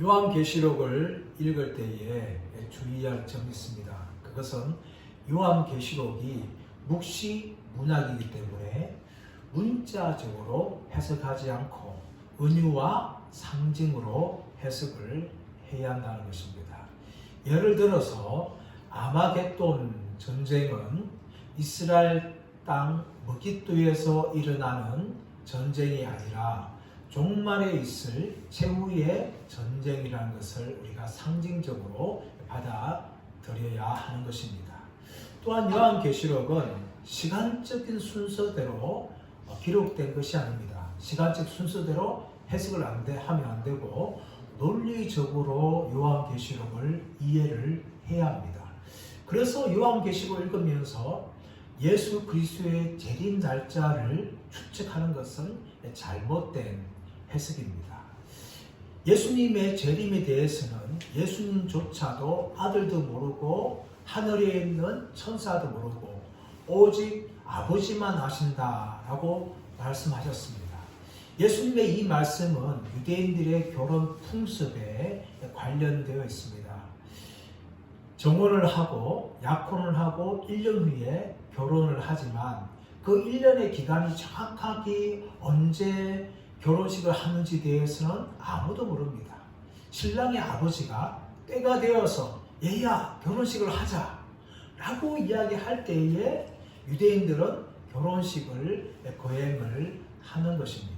요한계시록을 읽을 때에 주의할 점이 있습니다. 그것은 요한계시록이 묵시 문학이기 때문에 문자적으로 해석하지 않고 은유와 상징으로 해석을 해야 한다는 것입니다. 예를 들어서 아마겟돈 전쟁은 이스라엘 땅 머깃도에서 일어나는 전쟁이 아니라 종말에 있을 최후의 전쟁이라는 것을 우리가 상징적으로 받아들여야 하는 것입니다. 또한 요한계시록은 시간적인 순서대로 기록된 것이 아닙니다. 시간적 순서대로 해석을 하면 안 되고 논리적으로 요한계시록을 이해를 해야 합니다. 그래서 요한계시록을 읽으면서 예수 그리스도의 재림 날짜를 추측하는 것은 잘못된 해석입니다. 예수님의 재림에 대해서는 예수님조차도 아들도 모르고 하늘에 있는 천사도 모르고 오직 아버지만 아신다라고 말씀하셨습니다. 예수님의 이 말씀은 유대인들의 결혼 풍습에 관련되어 있습니다. 정혼을 하고 약혼을 하고 1년 후에 결혼을 하지만 그 1년의 기간이 정확하게 언제 결혼식을 하는지 대해서는 아무도 모릅니다. 신랑의 아버지가 때가 되어서 얘야 결혼식을 하자 라고 이야기할 때에 유대인들은 결혼식을 거행을 하는 것입니다.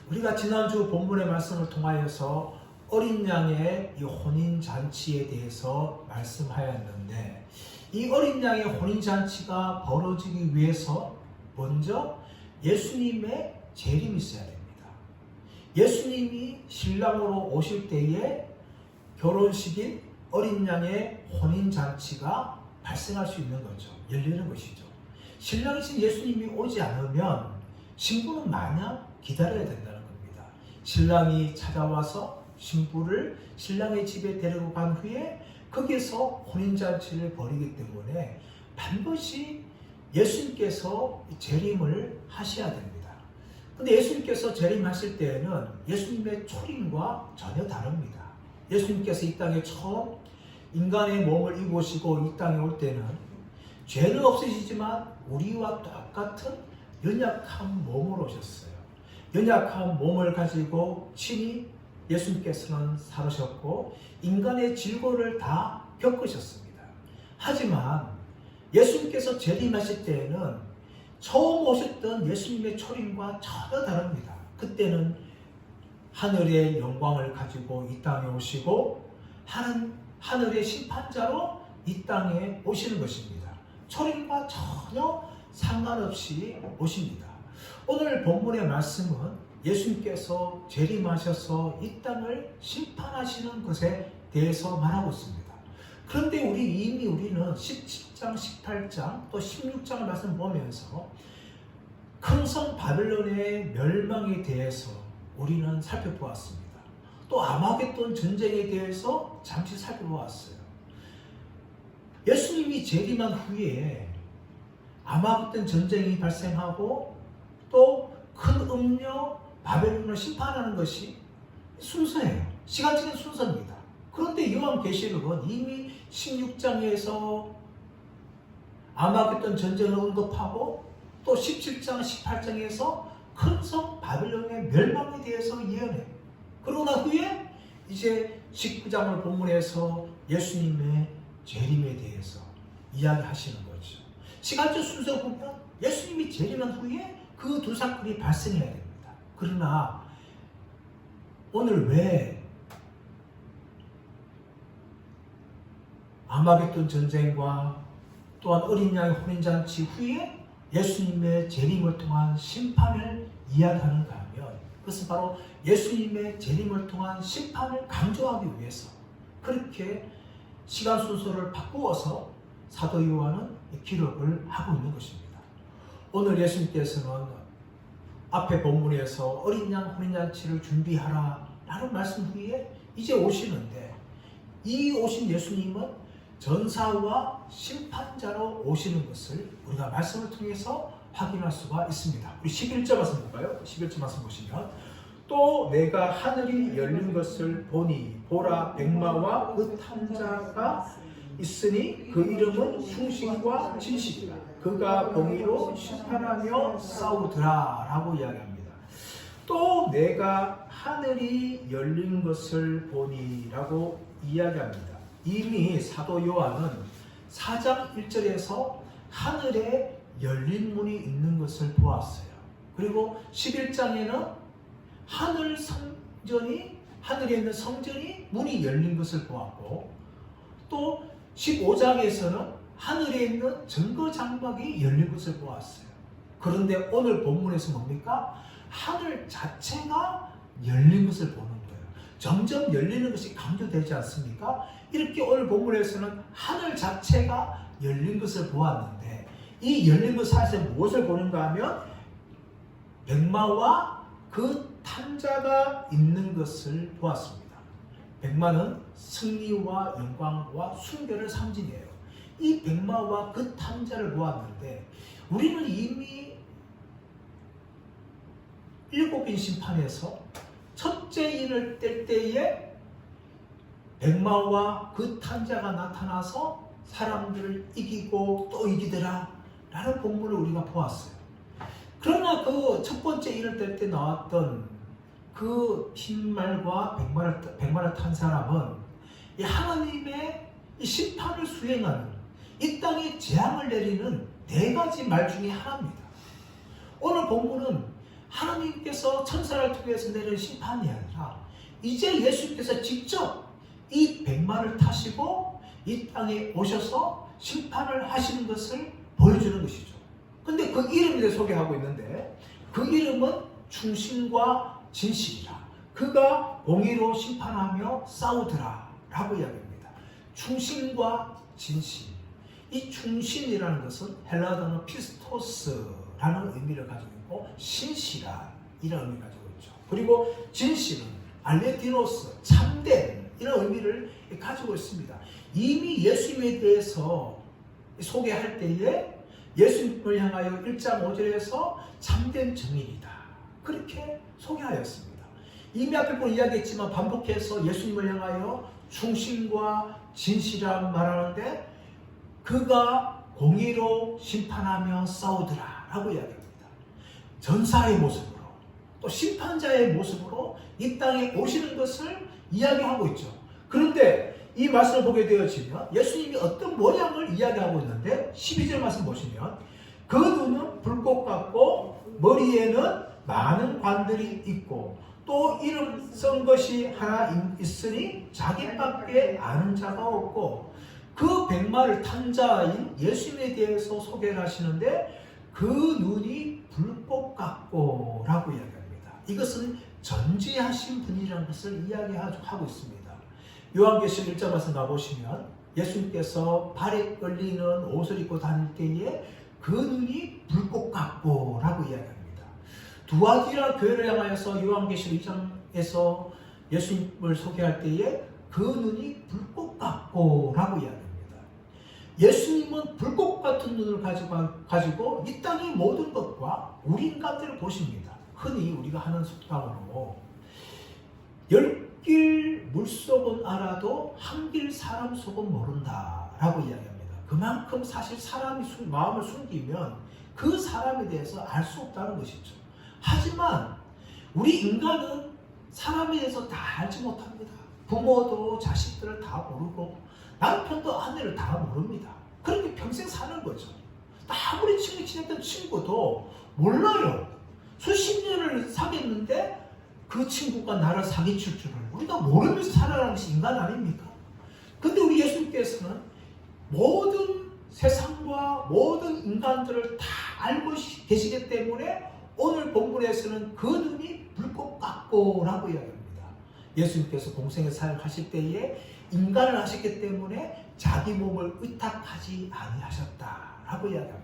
우리가 지난주 본문의 말씀을 통하여서 어린 양의 이 혼인잔치에 대해서 말씀하였는데 이 어린 양의 혼인잔치가 벌어지기 위해서 먼저 예수님의 재림이 있어야 됩니다. 예수님이 신랑으로 오실 때에 결혼식인 어린 양의 혼인잔치가 발생할 수 있는 거죠. 열리는 것이죠. 신랑이신 예수님이 오지 않으면 신부는 마냥 기다려야 된다는 겁니다. 신랑이 찾아와서 신부를 신랑의 집에 데리고 간 후에 거기에서 혼인잔치를 벌이기 때문에 반드시 예수님께서 재림을 하셔야 됩니다. 근데 예수님께서 재림하실 때에는 예수님의 초림과 전혀 다릅니다. 예수님께서 이 땅에 처음 인간의 몸을 입으시고 이 땅에 올 때는 죄는 없으시지만 우리와 똑같은 연약한 몸으로 오셨어요. 연약한 몸을 가지고 친히 예수님께서는 살으셨고 인간의 질고를 다 겪으셨습니다. 하지만 예수님께서 재림하실 때에는 처음 오셨던 예수님의 초림과 전혀 다릅니다. 그때는 하늘의 영광을 가지고 이 땅에 오시고 하늘의 심판자로 이 땅에 오시는 것입니다. 초림과 전혀 상관없이 오십니다. 오늘 본문의 말씀은 예수님께서 재림하셔서 이 땅을 심판하시는 것에 대해서 말하고 있습니다. 그런데 우리는 17장, 18장, 또 16장을 말씀 보면서 큰 성 바벨론의 멸망에 대해서 우리는 살펴보았습니다. 또 아마겟돈 전쟁에 대해서 잠시 살펴보았어요. 예수님이 재림한 후에 아마겟돈 전쟁이 발생하고 또 큰 음녀 바벨론을 심판하는 것이 순서예요. 시간적인 순서입니다. 그런데 요한계시록은 이미 16장에서 아마겟돈 전쟁을 언급하고 또 17장, 18장에서 큰 성 바벨론의 멸망에 대해서 예언해요. 그러고 난 후에 이제 19장을 본문에서 예수님의 재림에 대해서 이야기하시는 거죠. 시간적 순서 보면 예수님이 재림한 후에 그 두 사건이 발생해야 됩니다. 그러나 오늘 왜 아마겟돈 전쟁과 또한 어린 양의 혼인잔치 후에 예수님의 재림을 통한 심판을 이야기하는가 하면 그것은 바로 예수님의 재림을 통한 심판을 강조하기 위해서 그렇게 시간 순서를 바꾸어서 사도 요한은 기록을 하고 있는 것입니다. 오늘 예수님께서는 앞에 본문에서 어린 양 혼인잔치를 준비하라 라는 말씀 후에 이제 오시는데 이 오신 예수님은 전사와 심판자로 오시는 것을 우리가 말씀을 통해서 확인할 수가 있습니다. 우리 11절 말씀 볼까요? 11절 말씀 보시면 또 내가 하늘이 열린 것을 보니 보라 백마와 그 탐자가 있으니 그 이름은 충신과 진실이라. 그가 공의로 심판하며 싸우더라 라고 이야기합니다. 또 내가 하늘이 열린 것을 보니 라고 이야기합니다. 이미 사도 요한은 4장 1절에서 하늘에 열린 문이 있는 것을 보았어요. 그리고 11장에는 하늘에 있는 성전이 문이 열린 것을 보았고, 또 15장에서는 하늘에 있는 증거 장막이 열린 것을 보았어요. 그런데 오늘 본문에서 뭡니까? 하늘 자체가 열린 것을 보는 거예요. 점점 열리는 것이 강조되지 않습니까? 이렇게 오늘 본문에서는 하늘 자체가 열린 것을 보았는데, 이 열린 것 사이에서 무엇을 보는가 하면 백마와 그 탐자가 있는 것을 보았습니다. 백마는 승리와 영광과 순결을 상징해요. 이 백마와 그 탐자를 보았는데, 우리는 이미 일곱인 심판에서 첫째 인을 뗄 때에 백마와 그 탐자가 나타나서 사람들을 이기고 또 이기더라 라는 본문을 우리가 보았어요. 그러나 그 첫 번째 인을 뗄 때 나왔던 그 흰말과 백마를 탄 사람은 이 하나님의 이 심판을 수행하는, 이 땅에 재앙을 내리는 4가지 말 중에 하나입니다. 오늘 본문은 하나님께서 천사를 통해서 내리는 심판이 아니라 이제 예수님께서 직접 이 백마를 타시고 이 땅에 오셔서 심판을 하시는 것을 보여주는 것이죠. 근데 그 이름을 소개하고 있는데, 그 이름은 충신과 진실이라. 그가 공의로 심판하며 싸우더라 라고 이야기합니다. 충신과 진실. 이 충신이라는 것은 헬라 단어 피스토스라는 의미를 가지고 있고, 신실한 이런 의미를 가지고 있죠. 그리고 진실은 알레디노스, 참된 이런 의미를 가지고 있습니다. 이미 예수님에 대해서 소개할 때에 예수님을 향하여 1장 5절에서 참된 증인이다, 그렇게 소개하였습니다. 이미 앞에 본 이야기했지만 반복해서 예수님을 향하여 충신과 진실이라고 말하는데, 그가 공의로 심판하며 싸우더라 라고 이야기합니다. 전사의 모습으로, 또 심판자의 모습으로 이 땅에 오시는 것을 이야기하고 있죠. 그런데 이 말씀을 보게 되어지면 예수님이 어떤 모양을 이야기하고 있는데, 12절 말씀 보시면 그 눈은 불꽃 같고 머리에는 많은 관들이 있고 또 이름 쓴 것이 하나 있으니 자기밖에 아는 자가 없고, 그 백마를 탄 자인 예수님에 대해서 소개를 하시는데 그 눈이 불꽃 같고 라고 이야기합니다. 이것은 전지하신 분이라는 것을 이야기하고 있습니다. 요한계시록 1장 말씀 가보시면 예수님께서 발에 끌리는 옷을 입고 다닐 때에 그 눈이 불꽃 같고 라고 이야기합니다. 두아디라 교회를 향하여서 요한계시록 2장에서 예수님을 소개할 때에 그 눈이 불꽃 같고 라고 이야기합니다. 예수님은 불꽃 같은 눈을 가지고 이 땅의 모든 것과 우리 인간들을 보십니다. 흔히 우리가 하는 속담으로 10길 물속은 알아도 한 길 사람 속은 모른다 라고 이야기합니다. 그만큼 사실 사람이 마음을 숨기면 그 사람에 대해서 알 수 없다는 것이죠. 하지만 우리 인간은 사람에 대해서 다 알지 못합니다. 부모도 자식들을 다 모르고 남편도 아내를 다 모릅니다. 그렇게 평생 사는 거죠. 아무리 친하게 지냈던 친구도 몰라요. 수십 년을 사귀었는데 그 친구가 나를 사기칠 줄을 우리가 모르면서 살아가는 것이 인간 아닙니까? 근데 우리 예수님께서는 모든 세상과 모든 인간들을 다 알고 계시기 때문에 오늘 본문에서는 그 눈이 불꽃 같고 라고 이야기합니다. 예수님께서 공생의 삶을 하실 때에 인간을 하셨기 때문에 자기 몸을 의탁하지 아니하셨다라고 이야기합니다.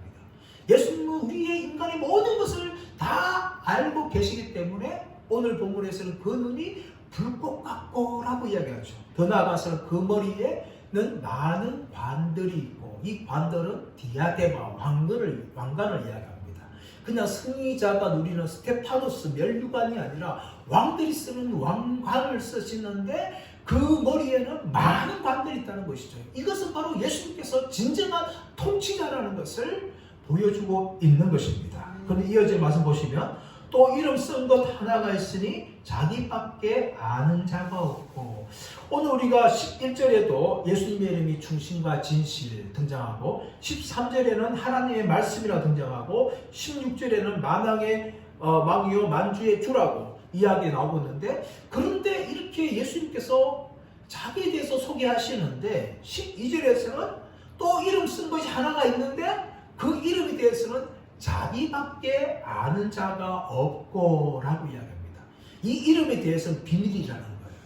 예수님은 우리의 인간의 모든 것을 다 알고 계시기 때문에 오늘 본문에서는 그 눈이 불꽃 같고 라고 이야기하죠. 더 나아가서는 그 머리에는 많은 관들이 있고, 이 관들은 디아데마, 왕관을 이야기합니다. 그냥 승리자가 누리는 스테파노스 멸류관이 아니라 왕들이 쓰는 왕관을 쓰시는데 그 머리에는 많은 관들이 있다는 것이죠. 이것은 바로 예수님께서 진정한 통치자라는 것을 보여주고 있는 것입니다. 그런데 이어진 말씀 보시면 또 이름 쓴 것 하나가 있으니 자기밖에 아는 자가 없고, 오늘 우리가 11절에도 예수님의 이름이 충신과 진실 등장하고 13절에는 하나님의 말씀이라 등장하고 16절에는 만왕의 왕이요 만주의 주라고 이야기 나오고 있는데, 그런데 이렇게 예수님께서 자기에 대해서 소개하시는데 12절에서는 또 이름 쓴 것이 하나가 있는데 그 이름에 대해서는 자기밖에 아는 자가 없고 라고 이야기합니다. 이 이름에 대해서는 비밀이라는 거예요.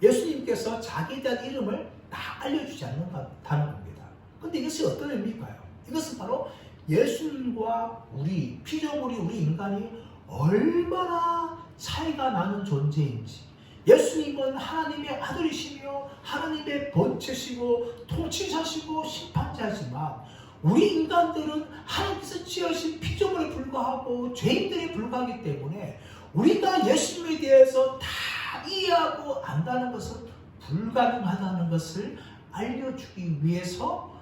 예수님께서 자기에 대한 이름을 다 알려주지 않는다는 겁니다. 그런데 이것이 어떤 의미일까요? 이것은 바로 예수님과 우리, 피조물이 우리 인간이 얼마나 차이가 나는 존재인지, 예수님은 하나님의 아들이시며 하나님의 본체시고 통치자시고 심판자지만 우리 인간들은 하나님께서 지으신 피조물에 불과하고 죄인들에 불과하기 때문에 우리가 예수님에 대해서 다 이해하고 안다는 것은 불가능하다는 것을 알려주기 위해서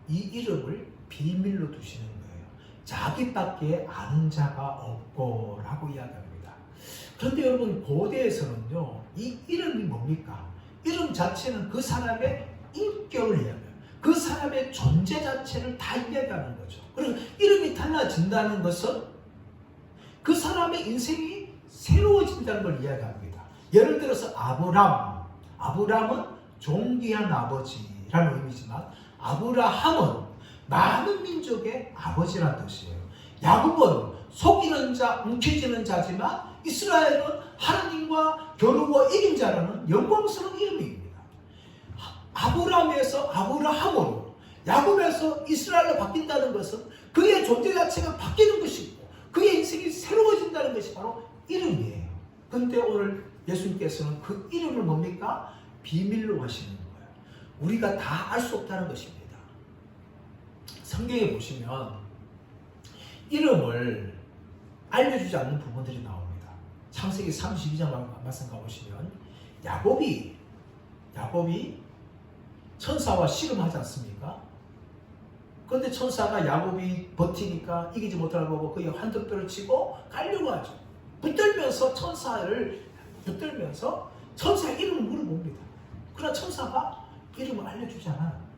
이 이름을 비밀로 두시는 거예요. 자기밖에 아는 자가 없고 라고 이야기합니다. 그런데 여러분, 고대에서는요, 이 이름이 뭡니까? 이름 자체는 그 사람의 인격을 이야기해요. 그 사람의 존재 자체를 다 이야기하는 거죠. 그리고 이름이 달라진다는 것은 그 사람의 인생이 새로워진다는 걸 이야기합니다. 예를 들어서 아브람은 존귀한 아버지라는 의미지만 아브라함은 많은 민족의 아버지라는 뜻이에요. 야곱은 속이는 자, 움켜쥐는 자지만 이스라엘은 하나님과 겨루고 이긴 자라는 영광스러운 이름입니다. 아브라함에서 아브라함으로, 야곱에서 이스라엘로 바뀐다는 것은 그의 존재 자체가 바뀌는 것이고 그의 인생이 새로워진다는 것이 바로 이름이에요. 그런데 오늘 예수님께서는 그 이름을 뭡니까? 비밀로 하시는 거예요. 우리가 다 알 수 없다는 것입니다. 성경에 보시면 이름을 알려주지 않는 부분들이 나옵니다. 창세기 32장 말씀 가보시면 야곱이 천사와 씨름하지 않습니까? 그런데 천사가 야곱이 버티니까 이기지 못하는 보고 그의 환덕뼈를 치고 가려고 하죠. 붙들면서 천사의 이름을 물어봅니다. 그러나 천사가 이름을 알려주지 않아요.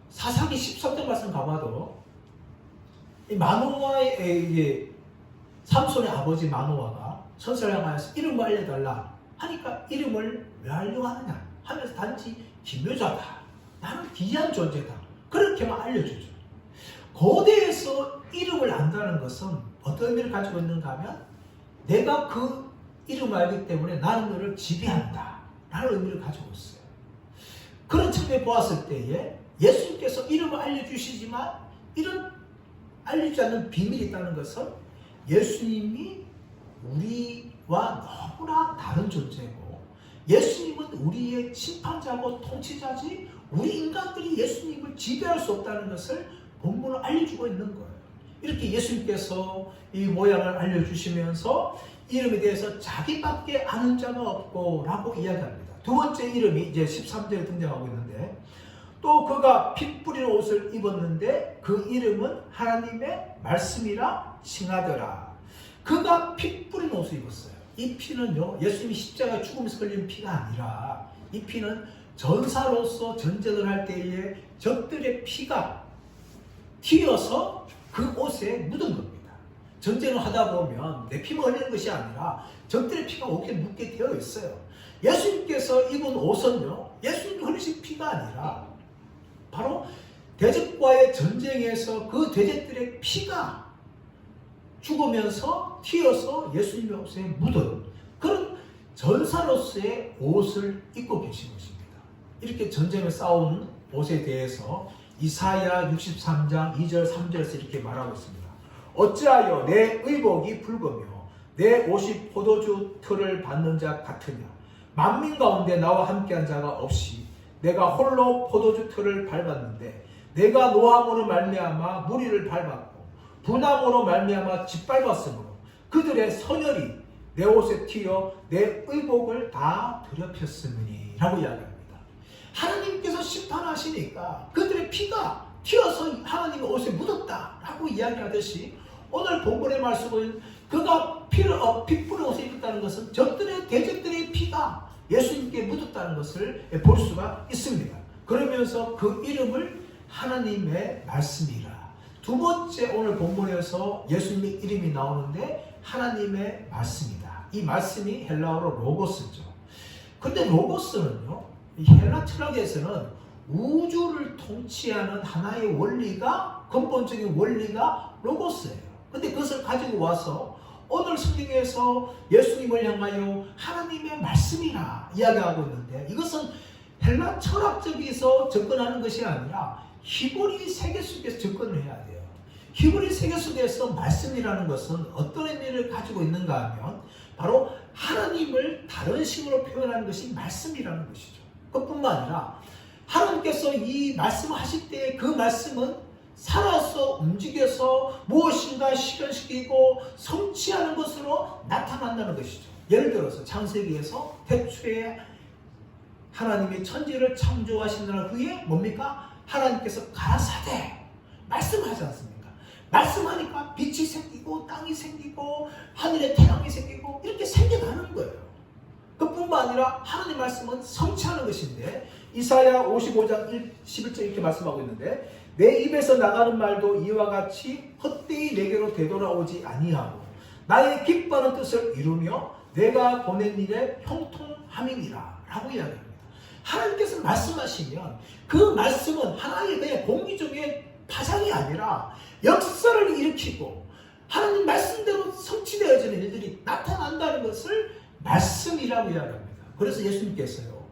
사사기 13장 말씀 가봐도 이 마노아의 삼손의 아버지 마노아가 천사를 향하여서 이름을 알려달라 하니까 이름을 왜 알려고 하느냐 하면서 단지 기묘자다, 나는 귀한 존재다, 그렇게만 알려주죠. 고대에서 이름을 안다는 것은 어떤 의미를 가지고 있는가 하면 내가 그 이름을 알기 때문에 나는 너를 지배한다 라는 의미를 가지고 있어요. 그런 측면에 보았을 때에 예수님께서 이름을 알려주시지만 이런 알려주지 않는 비밀이 있다는 것은 예수님이 우리와 너무나 다른 존재고 예수님은 우리의 심판자고 통치자지 우리 인간들이 예수님을 지배할 수 없다는 것을 본문을 알려주고 있는 거예요. 이렇게 예수님께서 이 모양을 알려주시면서 이름에 대해서 자기밖에 아는 자가 없고 라고 이야기합니다. 두 번째 이름이 이제 13절에 등장하고 있는데, 또 그가 피 뿌리는 옷을 입었는데 그 이름은 하나님의 말씀이라 칭하더라. 그가 피 뿌리는 옷을 입었어요. 이 피는요, 예수님이 십자가에 죽으면서 흘린 피가 아니라 이 피는 전사로서 전쟁을 할 때에 적들의 피가 튀어서 그 옷에 묻은 겁니다. 전쟁을 하다 보면 내 피만 흘리는 것이 아니라 적들의 피가 옷에 묻게 되어 있어요. 예수님께서 입은 옷은요, 예수님이 흘리신 피가 아니라 바로 대적과의 전쟁에서 그 대적들의 피가 죽으면서 튀어서 예수님의 옷에 묻은 그런 전사로서의 옷을 입고 계신 것입니다. 이렇게 전쟁을 싸운 옷에 대해서 이사야 63장 2절 3절에서 이렇게 말하고 있습니다. 어찌하여 내 의복이 붉으며 내 옷이 포도주 틀을 받는 자 같으냐. 만민 가운데 나와 함께한 자가 없이 내가 홀로 포도주 틀을 밟았는데 내가 노함으로 말미암아 무리를 밟았고 분함으로 말미암아 짓밟았으므로 그들의 선열이 내 옷에 튀어 내 의복을 다 더럽혔으니 라고 이야기합니다. 하나님께서 심판하시니까 그들의 피가 튀어서 하나님의 옷에 묻었다 라고 이야기하듯이 오늘 본문의 말씀은 그가 핏불의 옷에 입었다는 것은 적들의 대적들의 피가 예수님께 묻었다는 것을 볼 수가 있습니다. 그러면서 그 이름을 하나님의 말씀이라. 두 번째 오늘 본문에서 예수님의 이름이 나오는데 하나님의 말씀이다. 이 말씀이 헬라어로 로고스죠. 근데 로고스는요, 이 헬라 철학에서는 우주를 통치하는 하나의 원리가, 근본적인 원리가 로고스예요. 근데 그것을 가지고 와서 오늘 성경에서 예수님을 향하여 하나님의 말씀이라 이야기하고 있는데, 이것은 헬라 철학적에서 접근하는 것이 아니라 히브리 세계 속에서 접근을 해야 돼요. 히브리 세계 속에서 말씀이라는 것은 어떤 의미를 가지고 있는가 하면 바로 하나님을 다른 식으로 표현하는 것이 말씀이라는 것이죠. 그뿐만 아니라 하나님께서 이 말씀을 하실 때 그 말씀은 살아서 움직여서 무엇인가 실현시키고 성취하는 것으로 나타난다는 것이죠. 예를 들어서 창세기에서 태초에 하나님이 천지를 창조하신 날 후에 뭡니까? 하나님께서 가라사대 말씀하지 않습니까? 말씀하니까 빛이 생기고 땅이 생기고 하늘에 태양이 생기고 이렇게 생겨나는 거예요. 그뿐만 아니라 하나님 말씀은 성취하는 것인데, 이사야 55장 11절 이렇게 말씀하고 있는데, 내 입에서 나가는 말도 이와 같이 헛되이 내게로 되돌아오지 아니하고 나의 기뻐하는 뜻을 이루며 내가 보낸 일에 형통함이니라 라고 이야기합니다. 하나님께서 말씀하시면 그 말씀은 하나의 그냥 공기적인 파장이 아니라 역사를 일으키고 하나님 말씀대로 성취되어지는 일들이 나타난다는 것을 말씀이라고 이야기합니다. 그래서 예수님께서요,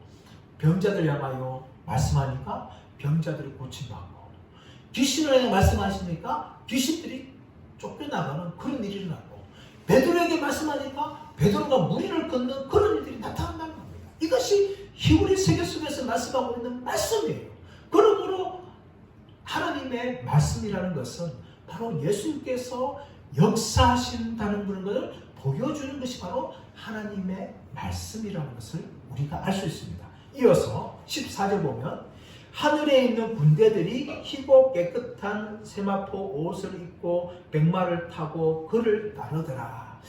병자들 향하여 말씀하니까 병자들이 고침받고, 귀신을 향해 말씀하시니까 귀신들이 쫓겨나가는 그런 일이 일어나고, 베드로에게 말씀하니까 베드로가 무리를 걷는 그런 일들이 나타난다는 겁니다. 이것이 히브리 세계 속에서 말씀하고 있는 말씀이에요. 그러므로 하나님의 말씀이라는 것은 바로 예수님께서 역사하신다는 그런 것을 보여주는 것이 바로 하나님의 말씀이라는 것을 우리가 알 수 있습니다. 이어서 14절 보면 하늘에 있는 군대들이 희고 깨끗한 세마포 옷을 입고 백마를 타고 그를 따르더라.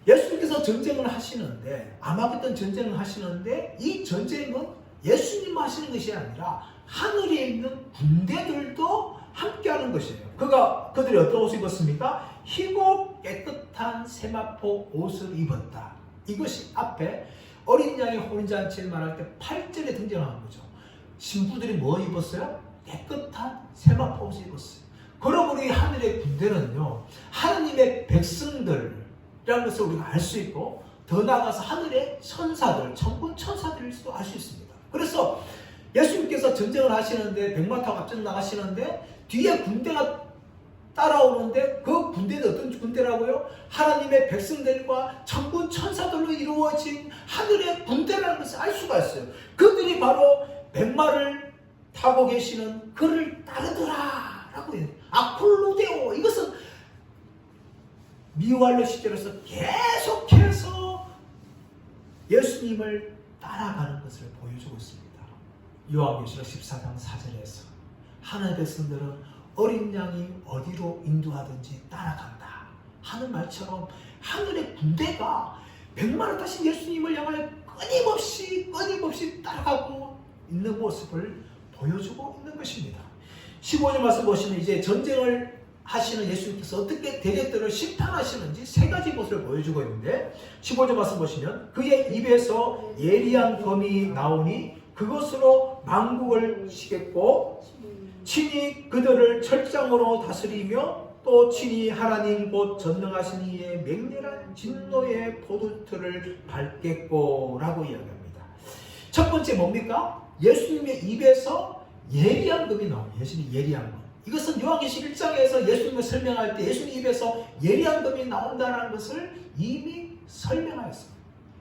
예수님께서 전쟁을 하시는데, 아마겟돈 전쟁을 하시는데, 이 전쟁은 예수님 하시는 것이 아니라 하늘에 있는 군대들도 함께하는 것이에요. 그들이 어떤 옷을 입었습니까? 희고 깨끗한 세마포 옷을 입었다. 이것이 앞에 어린 양의 혼인잔치를 말할 때 8절에 등장하는 거죠. 신부들이 뭐 입었어요? 깨끗한 세마포 옷을 입었어요. 그러므로 이 하늘의 군대는요, 하나님의 백성들이라는 것을 우리가 알 수 있고, 더 나아가서 하늘의 천사들, 천군 천사들일 수도 알 수 있습니다. 그래서 예수님께서 전쟁을 하시는데, 백마 타고 앞전 나가시는데 뒤에 군대가 따라오는데, 그 군대는 어떤 군대라고요? 하나님의 백성들과 천군 천사들로 이루어진 하늘의 군대라는 것을 알 수가 있어요. 그들이 바로 백마를 타고 계시는 그를 따르더라 라고 해요. 아콜로데오, 이것은 미완료 시절에서 계속해서 예수님을 따라가는 것을 보여주고 있습니다. 요한계시록 14장 4절에서 하나님의 백성들은 어린 양이 어디로 인도하든지 따라간다 하는 말처럼 하늘의 군대가 백마를 타신 예수님을 향하여 끊임없이 따라가고 있는 모습을 보여주고 있는 것입니다. 15절 말씀 보시면 이제 전쟁을 하시는 예수님께서 어떻게 대적들을 심판하시는지 세 가지 모습을 보여주고 있는데, 15절 말씀 보시면 그의 입에서 예리한 검이 나오니 그것으로 만국을 치겠고 친히 그들을 철장으로 다스리며 또 친히 하나님 곧 전능하신 이의 맹렬한 진노의 포도틀을 밟겠고 라고 이야기합니다. 첫 번째 뭡니까? 예수님의 입에서 예리한 검이 나옵니다. 예수님의 예리한 검. 이것은 요한계시록 1장에서 예수님을 설명할 때 예수님 입에서 예리한 검이 나온다는 것을 이미 설명하였습니다.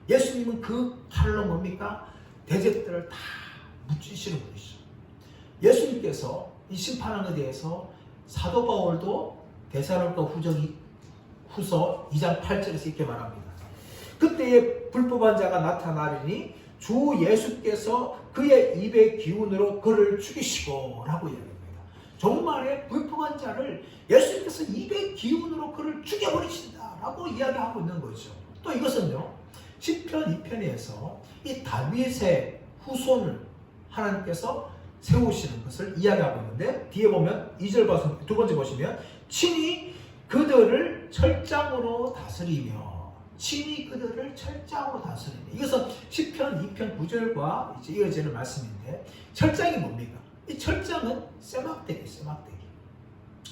예수님은 그 칼로 뭡니까? 대적들을 다 무찌시는 분이시죠. 예수님께서 이 심판하는 데 대해서 사도 바울도 데살로니가 후서 2장 8절에서 이렇게 말합니다. 그때에 불법한 자가 나타나리니 주 예수께서 그의 입의 기운으로 그를 죽이시고 라고 이야기합니다. 종말에 불법한 자를 예수님께서 입의 기운으로 그를 죽여버리신다 라고 이야기하고 있는 거죠. 또 이것은요, 시편 2편에서 이 다윗의 후손을 하나님께서 세우시는 것을 이야기하고 있는데, 뒤에 보면 2절 봐서 두 번째 보시면 친히 그들을 철장으로 다스리며, 친히 그들을 철장으로 다스리며, 이것은 시편 2편 9절과 이제 이어지는 말씀인데, 철장이 뭡니까? 이 철장은 쇠막대기.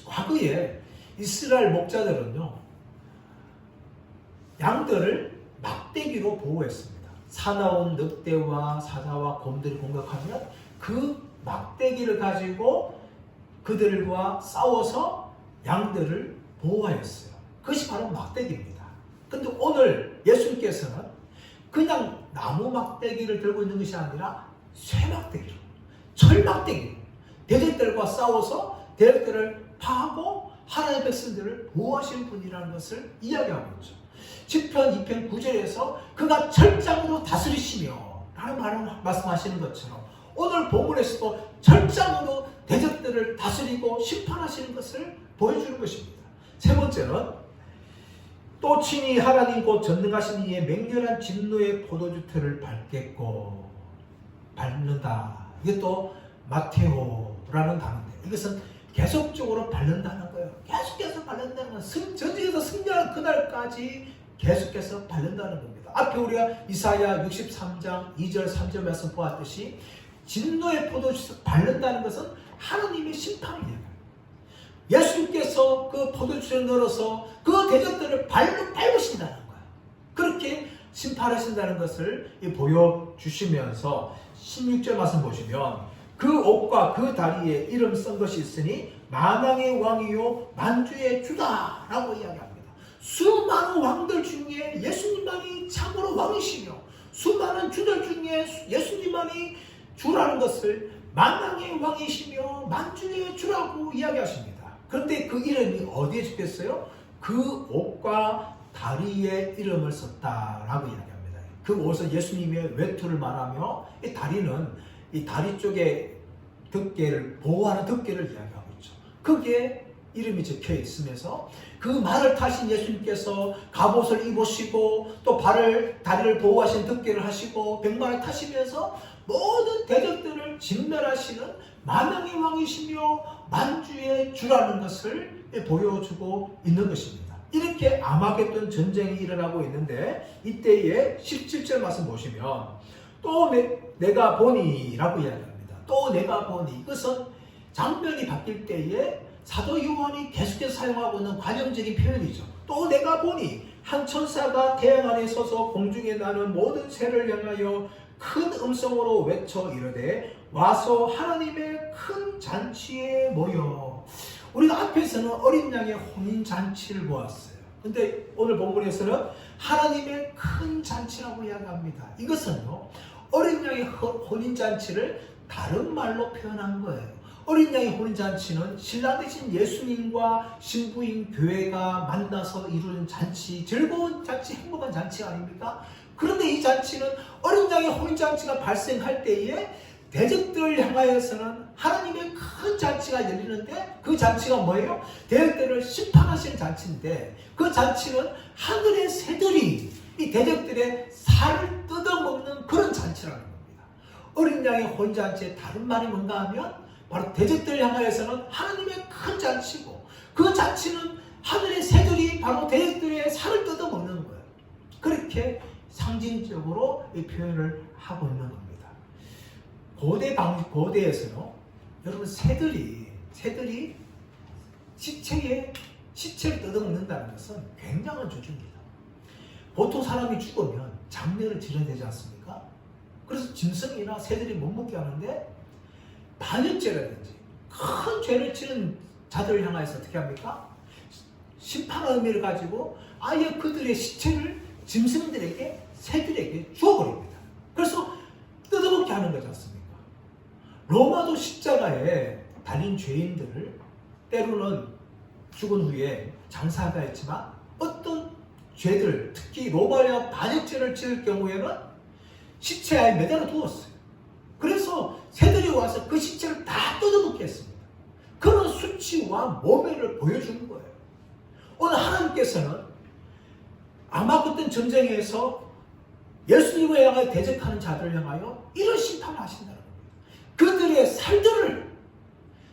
과거에 이스라엘 목자들은요, 양들을 막대기로 보호했습니다. 사나운 늑대와 사자와 곰들이 공격하면 그 막대기를 가지고 그들과 싸워서 양들을 보호하였어요. 그것이 바로 막대기입니다. 근데 오늘 예수님께서는 그냥 나무 막대기를 들고 있는 것이 아니라 쇠막대기로, 철막대기로 대적들과 싸워서 대적들을 파하고 하나님의 백성들을 보호하시는 분이라는 것을 이야기하고 있죠. 시편 2편 9절에서 그가 철장으로 다스리시며 라는 말을 말씀하시는 것처럼 오늘 본문에서도 철장으로 대적들을 다스리고 심판하시는 것을 보여주는 것입니다. 세 번째는 또 친히 하나님 곧 전능하신 이의 맹렬한 진노의 포도주틀을 밟는다. 이게 또 마테오라는 단어인데, 이것은 계속적으로 밟는다는 거예요. 계속해서 밟는다는 거예요. 전쟁에서 승리하는 그날까지 계속해서 밟는다는 겁니다. 앞에 우리가 이사야 63장 2절 3절 말씀 보았듯이 진노의 포도주를 밟는다는 것은 하나님의 심판이에요. 예수님께서 그 포도주를 늘어서 그 대적들을 밟으신다는 거예요. 그렇게 심판하신다는 것을 보여주시면서 16절 말씀 보시면 그 옷과 그 다리에 이름 쓴 것이 있으니 만왕의 왕이요 만주의 주다 라고 이야기합니다. 수많은 왕들 중에 예수님만이 참으로 왕이시며 수많은 주들 중에 예수님만이 주라는 것을 만왕의 왕이시며 만주의 주라고 이야기하십니다. 그런데 그 이름이 어디에 적혔어요? 그 옷과 다리에 이름을 썼다라고 이야기합니다. 그 옷은 예수님의 외투를 말하며 이 다리는 이 다리 쪽에 덮개를 보호하는 덮개를 이야기하고 있죠. 거기에 이름이 적혀 있으면서 그 말을 타신 예수님께서 갑옷을 입으시고 또 다리를 보호하신 덮개를 하시고 백마를 타시면서 모든 대적들을 진멸하시는 만왕의 왕이시며 만주의 주라는 것을 보여주고 있는 것입니다. 이렇게 아마겟돈 전쟁이 일어나고 있는데 이때에 17절 말씀 보시면 또 내가 보니 라고 이야기합니다. 또 내가 보니, 이것은 장면이 바뀔 때에 사도 요한이 계속해서 사용하고 있는 관용적인 표현이죠. 또 내가 보니 한 천사가 태양 아래 서서 공중에 나는 모든 새를 향하여 큰 음성으로 외쳐 이르되 와서 하나님의 큰 잔치에 모여. 우리가 앞에서는 어린 양의 혼인잔치를 보았어요. 근데 오늘 본문에서는 하나님의 큰 잔치라고 이야기합니다. 이것은요, 어린 양의 혼인잔치를 다른 말로 표현한 거예요. 어린 양의 혼인잔치는 신랑 되신 예수님과 신부인 교회가 만나서 이루는 잔치, 즐거운 잔치, 행복한 잔치 아닙니까? 그런데 이 잔치는 어린 양의 혼인잔치가 발생할 때에 대적들을 향하여서는 하나님의 큰 잔치가 열리는데, 그 잔치가 뭐예요? 대적들을 심판하시는 잔치인데, 그 잔치는 하늘의 새들이 이 대적들의 살을 뜯어먹는 그런 잔치라는 겁니다. 어린 양의 혼인잔치의 다른 말이 뭔가 하면 바로 대적들을 향하여서는 하나님의 큰 잔치고, 그 잔치는 하늘의 새들이 바로 대적들의 살을 뜯어먹는 거예요. 그렇게 상징적으로 이 표현을 하고 있는 겁니다. 고대에서요, 여러분 새들이 시체를 뜯어먹는다는 것은 굉장한 조주입니다. 보통 사람이 죽으면 장례를 치러야 되지 않습니까? 그래서 짐승이나 새들이 못 먹게 하는데, 반역죄라든지 큰 죄를 치는 자들을 향해서 어떻게 합니까? 심판의 의미를 가지고 아예 그들의 시체를 짐승들에게, 새들에게 주어버립니다. 그래서 뜯어먹게 하는 거지 않습니까? 로마도 십자가에 달린 죄인들을 때로는 죽은 후에 장사하다 했지만 어떤 죄들, 특히 로마냐 반역죄를 지을 경우에는 시체에 매달아 두었어요. 그래서 새들이 와서 그 시체를 다 뜯어먹게 했습니다. 그런 수치와 모멸을 보여주는 거예요. 오늘 하나님께서는 아마겟돈 전쟁에서 예수님을 향하여 대적하는 자들을 향하여 이런 심판을 하신다는 겁니다. 그들의 살들을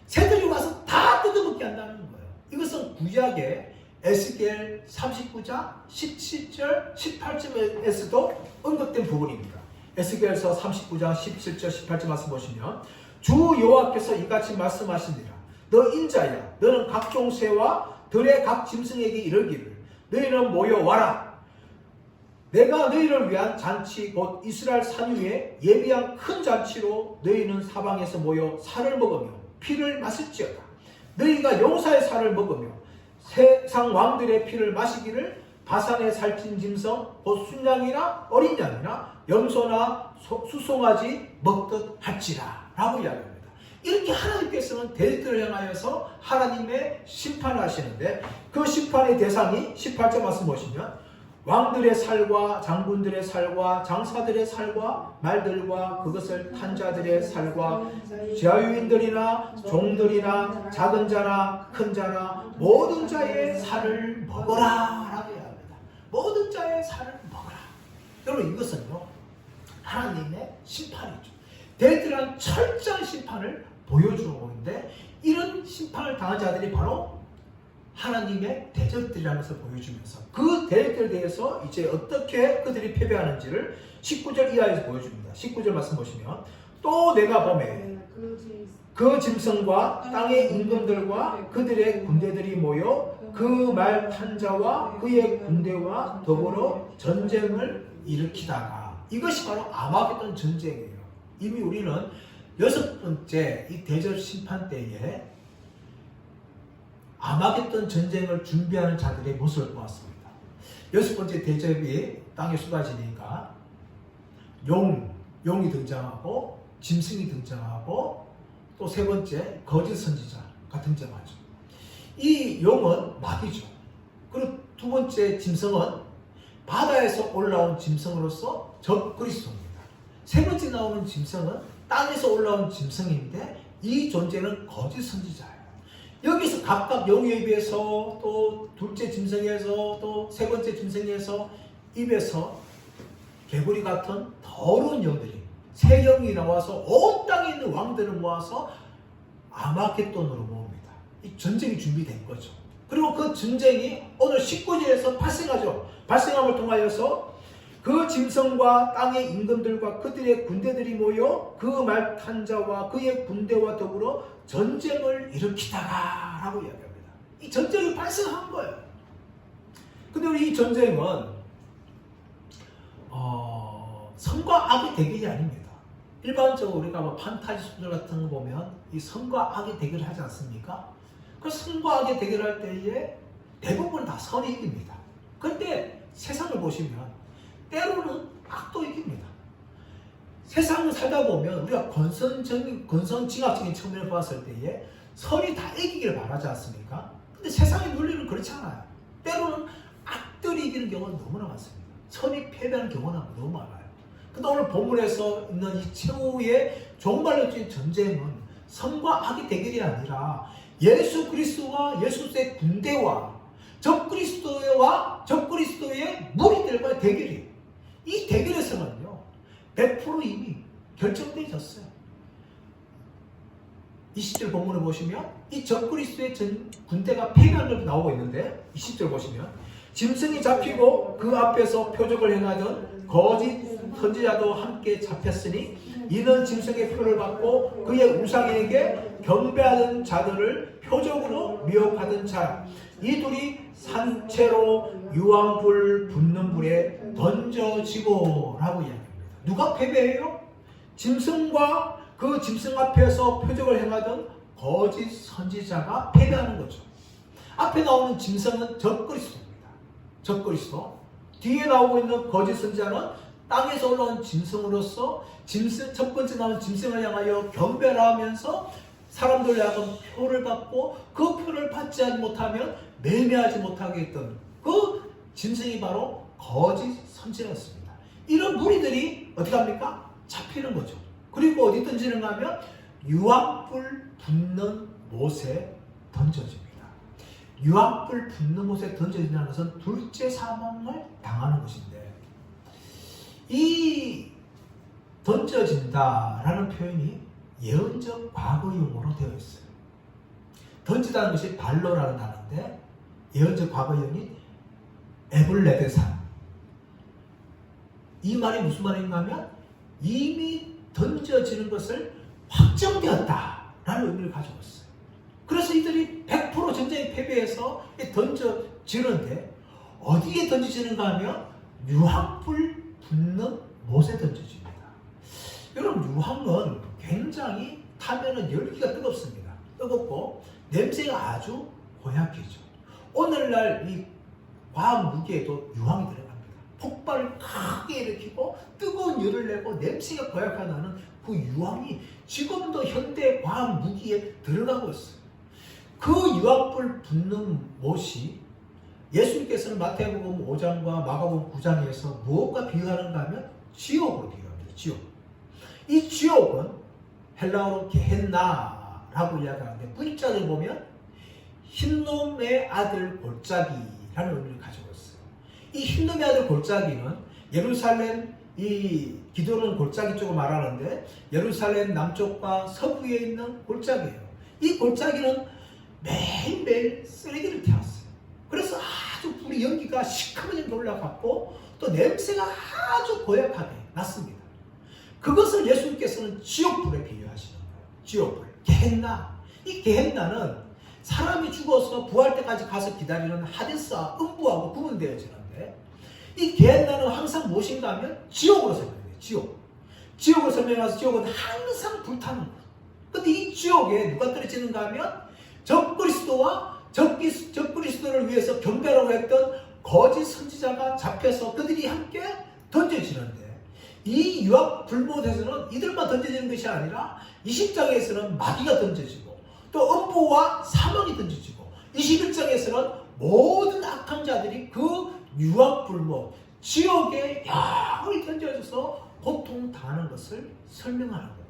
새들이 와서 다 뜯어먹게 한다는 거예요. 이것은 구약의 에스겔 39장 17절 18절에서도 언급된 부분입니다. 에스겔서 39장 17절 18절 말씀 보시면 주 여호와께서 이같이 말씀하시니라. 너 인자야, 너는 각종 새와 들의 각 짐승에게 이르기를 너희는 모여와라. 내가 너희를 위한 잔치 곧 이스라엘 산 위에 예비한 큰 잔치로 너희는 사방에서 모여 살을 먹으며 피를 마실지어다. 너희가 용사의 살을 먹으며 세상 왕들의 피를 마시기를 바산에 살찐 짐승 곧 순양이나 어린 양이나 염소나 수송아지 먹듯 할지라 라고 이야기합니다. 이렇게 하나님께서는 대적들을 향하여서 하나님의 심판을 하시는데 그 심판의 대상이 18절 말씀 보시면 왕들의 살과 장군들의 살과 장사들의 살과 말들과 그것을 탄 자들의 살과 자유인들이나 종들이나 작은 자나 큰 자나 모든 자의 살을 먹어라 라고 이야기합니다. 모든 자의 살을 먹어라. 여러분 이것은요 하나님의 심판이죠. 대들한 철저한 심판을 보여주고 있는데 이런 심판을 당한 자들이 바로 하나님의 대적들이라면서 보여주면서 그 대적들에 대해서 이제 어떻게 그들이 패배하는지를 19절 이하에서 보여줍니다. 19절 말씀 보시면 또 내가 보매 그 짐승과 땅의 임금들과 그들의 군대들이 모여 그 말 탄 자와 그의 군대와 더불어 전쟁을 일으키다가 이것이 바로 아마겟돈 전쟁이에요. 이미 우리는 6번째 이 대적 심판 때에 아마겟돈 전쟁을 준비하는 자들의 모습을 보았습니다. 6번째 대접이 땅에 쏟아지니까 용이 등장하고 짐승이 등장하고 또 3번째 거짓 선지자가 등장하죠. 이 용은 마귀죠. 그리고 2번째 짐승은 바다에서 올라온 짐승으로서 적그리스도입니다. 3번째 나오는 짐승은 땅에서 올라온 짐승인데 이 존재는 거짓 선지자예요. 여기서 각각 용에 비해서 또 둘째 짐승에서 또 3번째 짐승에서 입에서 개구리 같은 더러운 영들이 새 영이 나와서 온 땅에 있는 왕들을 모아서 아마겟돈으로 모읍니다. 이 전쟁이 준비된 거죠. 그리고 그 전쟁이 오늘 19절에서 발생하죠. 발생함을 통하여서 그 짐승과 땅의 임금들과 그들의 군대들이 모여 그 말 탄 자와 그의 군대와 더불어 전쟁을 일으키다가 라고 이야기합니다. 이 전쟁이 발생한 거예요. 근데 우리 이 전쟁은 선과 악의 대결이 아닙니다. 일반적으로 우리가 뭐 판타지 소설 같은 거 보면 이 선과 악의 대결을 하지 않습니까? 그 선과 악의 대결할 때에 대부분 다 선이 이깁니다. 그런데 세상을 보시면 때로는 악도 이깁니다. 세상을 살다 보면 우리가 권선징악적인 측면을 봤을 때에 선이 다 이기기를 바라지 않습니까? 근데 세상의 논리는 그렇지 않아요. 때로는 악들이 이기는 경우는 너무나 많습니다. 선이 패배하는 경우는 너무 많아요. 근데 오늘 본문에서 있는 이 최후의 종말론적인 전쟁은 선과 악의 대결이 아니라 예수 그리스도와 예수 그리스도의 군대와 적그리스도의 무리들과의 대결이에요. 이 대결에서는요 100% 이미 결정되어졌어요. 20절 본문을 보시면 이 적그리스도의 군대가 패배하는 것이 나오고 있는데 20절 보시면 짐승이 잡히고 그 앞에서 표적을 행하던 거짓 선지자도 함께 잡혔으니 이는 짐승의 표를 받고 그의 우상에게 경배하는 자들을 표적으로 미혹하던 자라. 이 둘이 산채로 유황불 붙는 불에 던져지고 라고 이야기합니다. 누가 패배해요? 짐승과 그 짐승 앞에서 표적을 행하던 거짓 선지자가 패배하는 거죠. 앞에 나오는 짐승은 적그리스도입니다. 적그리스도. 뒤에 나오고 있는 거짓 선지자는 땅에서 올라온 짐승으로서 첫 번째 나온 짐승을 향하여 경배를 하면서 사람들 향한 표를 받고 그 표를 받지 못하면 매매하지 못하게 했던 그 짐승이 바로 거짓 선지자였습니다. 이런 무리들이 어떻게 합니까? 잡히는 거죠. 그리고 어디 던지는가 하면 유황불 붙는 못에 던져집니다. 유황불 붙는 못에 던져진다는 것은 둘째 사망을 당하는 것인데, 이 던져진다라는 표현이 예언적 과거용어로 되어 있어요. 던지다는 것이 발로라는 단어인데 예언적 과거형이 에블레데산. 이 말이 무슨 말인가 하면 이미 던져지는 것을 확정되었다라는 의미를 가지고 있어요. 그래서 이들이 100% 전쟁에 패배해서 던져지는데 어디에 던져지는가 하면 유황불 붙는 못에 던져집니다. 여러분, 유황은 굉장히 타면은 열기가 뜨겁습니다. 뜨겁고 냄새가 아주 고약해져. 오늘날 이 과학 무기에도 유황이 들어갑니다. 폭발을 크게 일으키고 뜨거운 열을 내고 냄새가 고약하게 나는 그 유황이 지금도 현대 과학 무기에 들어가고 있어요. 그 유황불 붙는 못이 예수님께서는 마태복음 5장과 마가복음 9장에서 무엇과 비유하는가 하면 지옥으로 비유합니다. 지옥. 이 지옥은 헬라어로 게헨나라고 이야기하는데 문자를 보면 흰놈의 아들 골짜기라는 의미를 가지고 있어요. 이 흰놈의 아들 골짜기는 예루살렘, 이 기도는 골짜기 쪽을 말하는데 예루살렘 남쪽과 서부에 있는 골짜기예요. 이 골짜기는 매일매일 쓰레기를 태웠어요. 그래서 아주 불이 연기가 시커멓게 올라갔고 또 냄새가 아주 고약하게 났습니다. 그것을 예수님께서는 지옥불에 비유하시는 거예요. 지옥불, 게헨나. 이 게헨나는 사람이 죽어서 부활 때까지 가서 기다리는 하데스와 음부하고 구분되어지는데 이 게헨나는 항상 무엇인가 하면 지옥으로 설명해요. 지옥. 지옥을 설명해서 지옥은 항상 불타는 거예요. 근데 이 지옥에 누가 떨어지는가 하면 적그리스도와 적그리스도를 위해서 경배라고 했던 거짓 선지자가 잡혀서 그들이 함께 던져지는데 이 유황 불못에서는 이들만 던져지는 것이 아니라 20장에서는 마귀가 던져지고 또 음부와 사망이 던져지고 21장에서는 모든 악한 자들이 그 유황 불못 지옥에 영원히 던져져서 고통당하는 것을 설명하는 겁니다.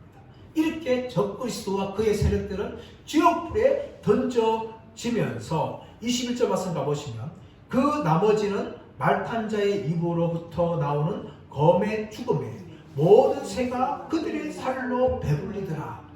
이렇게 적그리스도와 그의 세력들은 지옥불에 던져지면서 21절 말씀 가보시면 그 나머지는 말탄 자의 입으로부터 나오는 검의 죽음에 모든 새가 그들의 살로 배불리더라.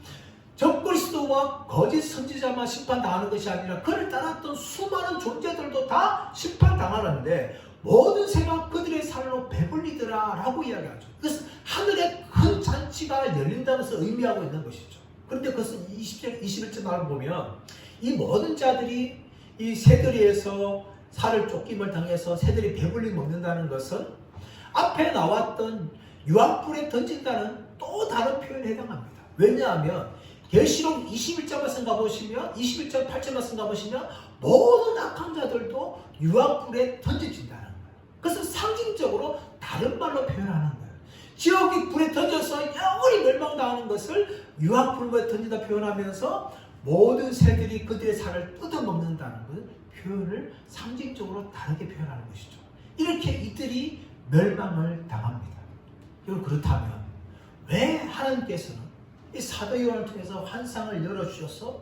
적그리스도와 거짓 선지자만 심판당하는 것이 아니라 그를 따랐던 수많은 존재들도 다 심판당하는데 모든 새가 그들의 살로 배불리더라 라고 이야기하죠. 그래서 하늘에 큰 잔치가 열린다는 것을 의미하고 있는 것이죠. 그런데 그것은 21절 말을 보면 이 모든 자들이 이 새들이에서 살을 쫓김을 당해서 새들이 배불리 먹는다는 것은 앞에 나왔던 유황불에 던진다는 또 다른 표현에 해당합니다. 왜냐하면 계시록 21장 말씀 가보시면 21장 8절 말씀 가보시면 모든 악한 자들도 유황불에 던져진다는 거예요. 그것은 상징적으로 다른 말로 표현하는 거예요. 지옥이 불에 던져서 영원히 멸망당하는 것을 유황불에 던진다 표현하면서 모든 새들이 그들의 살을 뜯어먹는다는 그 표현을 상징적으로 다르게 표현하는 것이죠. 이렇게 이들이 멸망을 당합니다. 여러분, 그렇다면 왜 하나님께서는 이 사도 요한을 통해서 환상을 열어주셔서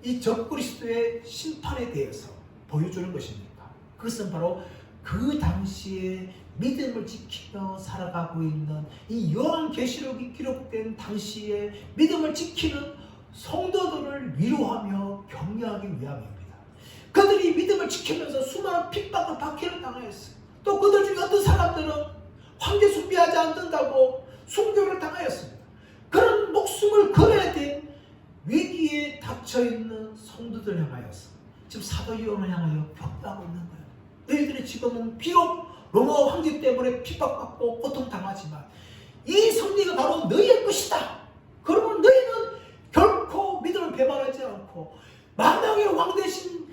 이 적그리스도의 심판에 대해서 보여주는 것입니까? 그것은 바로 그 당시에 믿음을 지키며 살아가고 있는 이 요한계시록이 기록된 당시에 믿음을 지키는 성도들을 위로하며 격려하기 위함입니다. 그들이 믿음을 지키면서 수많은 핍박과 박해를 당하였어요. 또 그들 중에 어떤 사람들은 황제 숭배하지 않는다고 순교를 당하였습니다. 그런 목숨을 걸어야 된 위기에 닥쳐있는 성도들 향하여서 지금 사도 요한을 향하여 격려하고 있는 거예요. 너희들이 지금은 비록 로마 황제 때문에 핍박받고 고통당하지만 이 승리가 바로 너희의 것이다. 그러면 너희는 결코 믿음을 배반하지 않고 만왕의 왕 대신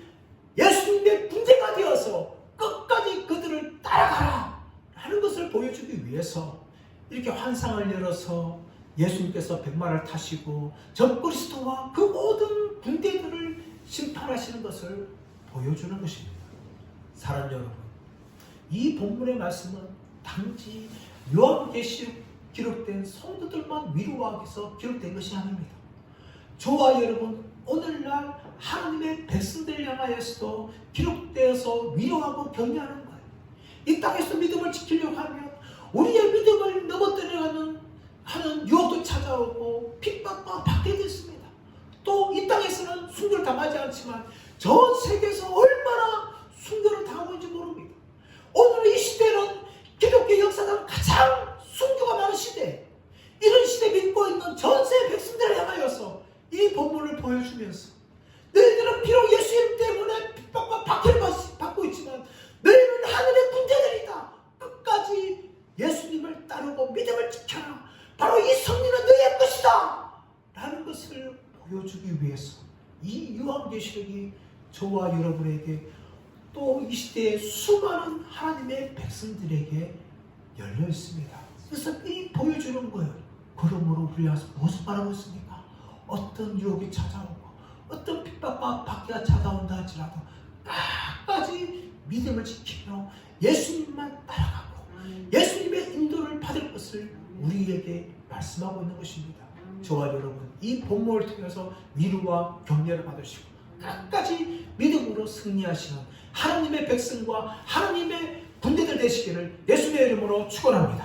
예수님의 군대가 되어서 끝까지 그들을 따라가라 라는 것을 보여주기 위해서 이렇게 환상을 열어서 예수님께서 백마를 타시고 적그리스도와 그 모든 군대들을 심판하시는 것을 보여주는 것입니다. 사랑하는 여러분, 이 본문의 말씀은 단지 요한계시록 기록된 성도들만 위로하기 위해서 기록된 것이 아닙니다. 저와 여러분, 오늘날 하나님의 백성들을 향하여서도 기록되어서 위로하고 격려하는 거예요. 이 땅에서 믿음을 지키려고 하면 우리의 믿음을 넘어뜨려가는 하는 유혹도 찾아오고 핍박과 받게 됐습니다. 또 이 땅에서는 순교를 당하지 않지만 전 세계에서 얼마나 순교를 당하고 있는지 모릅니다. 오늘 이 시대는 기독교 역사상 가장 순교가 많은 시대, 이런 시대 믿고 있는 전세 백성들을 향하여서 이 본문을 보여주면서 너희들은 비록 예수 이름 때문에 핍박과 박해를 받고 있지만 너희는 하늘의 군대들이다. 끝까지 예수님을 따르고 믿음을 지켜라. 바로 이 승리는 너희의 것이다 라는 것을 보여주기 위해서 이 요한계시록이 저와 여러분에게 또 이 시대의 수많은 하나님의 백성들에게 열려 있습니다. 그래서 이 보여주는 거예요. 그러므로 우리가 무슨 말하고 있습니까? 어떤 유혹이 찾아오고 어떤 핍박과 박해가 찾아온다 할지라도 끝까지 믿음을 지키며 예수님만 따라가고 예수님의 인도를 받을 것을 우리에게 말씀하고 있는 것입니다. 저와 여러분, 이 본문을 통해서 위로와 격려를 받으시고 끝까지 믿음으로 승리하시는 하나님의 백성과 하나님의 군대들 되시기를 예수님의 이름으로 축원합니다.